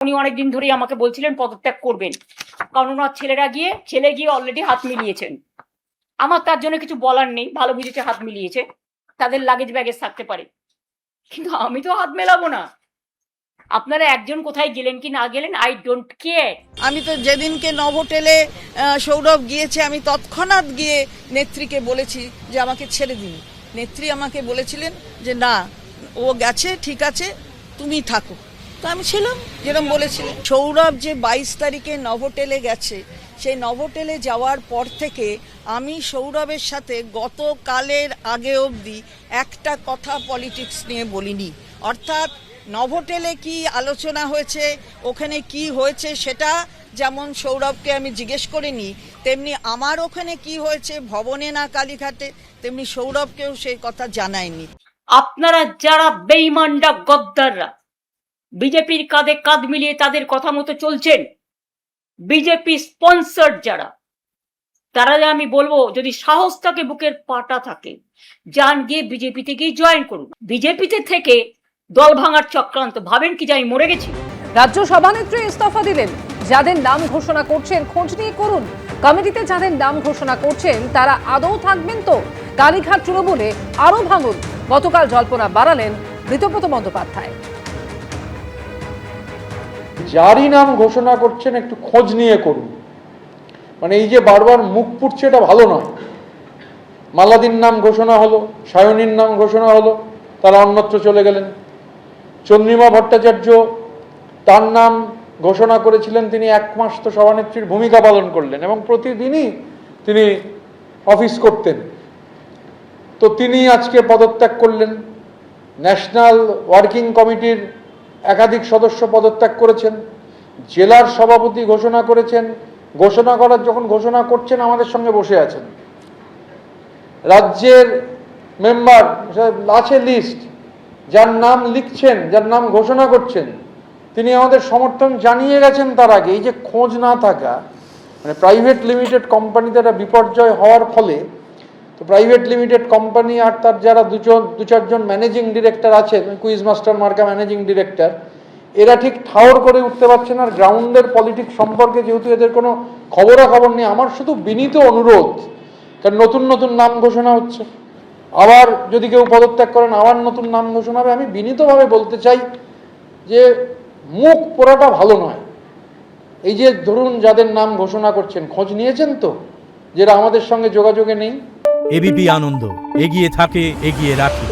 উনি অনেকদিন ধরেই আমাকে বলছিলেন পদত্যাগ করবেন, কারণ ওনার ছেলে গিয়ে অলরেডি হাত মিলিয়েছেন। আমার তার জন্য কিছু বলার নেই, ভালো বুঝেছে হাত মিলিয়েছে, তাদের লাগেজ ব্যাগেজ থাকতে পারে, কিন্তু আমি তো হাত মেলাবো না। আপনারা একজন কোথায় গেলেন কি না গেলেন, আই ডোন্ট কেয়ার। আমি তো যেদিনকে নভোটেলে সৌরভ গিয়েছে, আমি তৎক্ষণাৎ গিয়ে নেত্রীকে বলেছি যে আমাকে ছেড়ে দিন। নেত্রী আমাকে বলেছিলেন যে না, ও গেছে, ঠিক আছে, তুমি থাকো। তো আমি ছিলাম যেরকম বলেছিলেন। সৌরভ যে 22 তারিখে নভোটেলে গেছে, সেই নভোটেলে যাওয়ার পর থেকে আমি সৌরভের সাথে গতকালের আগে অবধি একটা কথা পলিটিক্স নিয়ে বলিনি। অর্থাৎ নভোটেলে কি আলোচনা হয়েছে, ওখানে কি হয়েছে, সেটা যেমন সৌরভকে আমি জিজ্ঞেস করিনি, তেমনি আমার ওখানে কি হয়েছে ভবনে না কালীঘাটে, তেমনি সৌরভকেও সেই কথা জানায়নি। আপনারা যারা বেঈমানরা, গদ্দাররা, বিজেপির কাঁধে কাঁধ মিলিয়ে তাদের কথা মতো চলছেন, বিজেপি স্পন্সর যারা, তারা আমি বলবো যদি সাহস থাকে, বুকের পাটা থাকে, যান গিয়ে বিজেপিতে গিয়ে জয়েন করুন। বিজেপিতে থেকে দল ভাঙার চক্রান্ত ভাবেন কি যে আমি মরে গেছি? রাজ্য সভানেত্রী ইস্তফা দিলেন। যাদের নাম ঘোষণা করছেন খোঁজ নিয়ে করুন। কমিটিতে যাদের নাম ঘোষণা করছেন তারা আদৌ থাকবেন তো? কালীঘাট তৃণমূলে আরো ভাঙুন। গতকাল জল্পনা বাড়ালেন ঋতব্রত বন্দ্যোপাধ্যায়। যারই নাম ঘোষণা করছেন একটু খোঁজ নিয়ে করুন। মানে এই যে বারবার মুখ পুড়ছে, এটা ভালো নয়। মালাদির নাম ঘোষণা হলো, সায়নীর নাম ঘোষণা হলো, তারা অন্যত্র চলে গেলেন। চন্দ্রিমা ভট্টাচার্য, তার নাম ঘোষণা করেছিলেন, তিনি 1 মাস তো সভানেত্রীর ভূমিকা পালন করলেন এবং প্রতিদিনই তিনি অফিস করতেন। তো তিনি আজকে পদত্যাগ করলেন। ন্যাশনাল ওয়ার্কিং কমিটির একাধিক সদস্য পদত্যাগ করেছেন। জেলার সভাপতি ঘোষণা করেছেন। যখন ঘোষণা করছেন আমাদের সঙ্গে বসে আছেন। রাজ্যের মেম্বার আছে লিস্ট, যার নাম লিখছেন, যার নাম ঘোষণা করছেন, তিনি আমাদের সমর্থন জানিয়ে গেছেন তার আগে। এই যে খোঁজ না থাকা, মানে প্রাইভেট লিমিটেড কোম্পানিতে একটা বিপর্যয় হওয়ার ফলে, তো প্রাইভেট লিমিটেড কোম্পানি আর তার যারা দু চারজন ম্যানেজিং ডিরেক্টর আছেন, কুইজ মাস্টার মার্কা ম্যানেজিং ডিরেক্টর, এরা ঠিক ঠাউর করে উঠতে পারছেন। আর গ্রাউন্ডের পলিটিক্স সম্পর্কে যেহেতু এদের কোনো খবরাখবর নেই, আমার শুধু বিনীত অনুরোধ, কারণ নতুন নতুন নাম ঘোষণা হচ্ছে, আবার যদি কেউ পদত্যাগ করেন আবার নতুন নাম ঘোষণা হবে। আমি বিনীতভাবে বলতে চাই যে মুখ পোড়াটা ভালো নয়। এই যে ধরুন যাদের নাম ঘোষণা করছেন, খোঁজ নিয়েছেন তো, যারা আমাদের সঙ্গে যোগাযোগে নেই? এবিপি আনন্দ, এগিয়ে থাকে, এগিয়ে রাখে।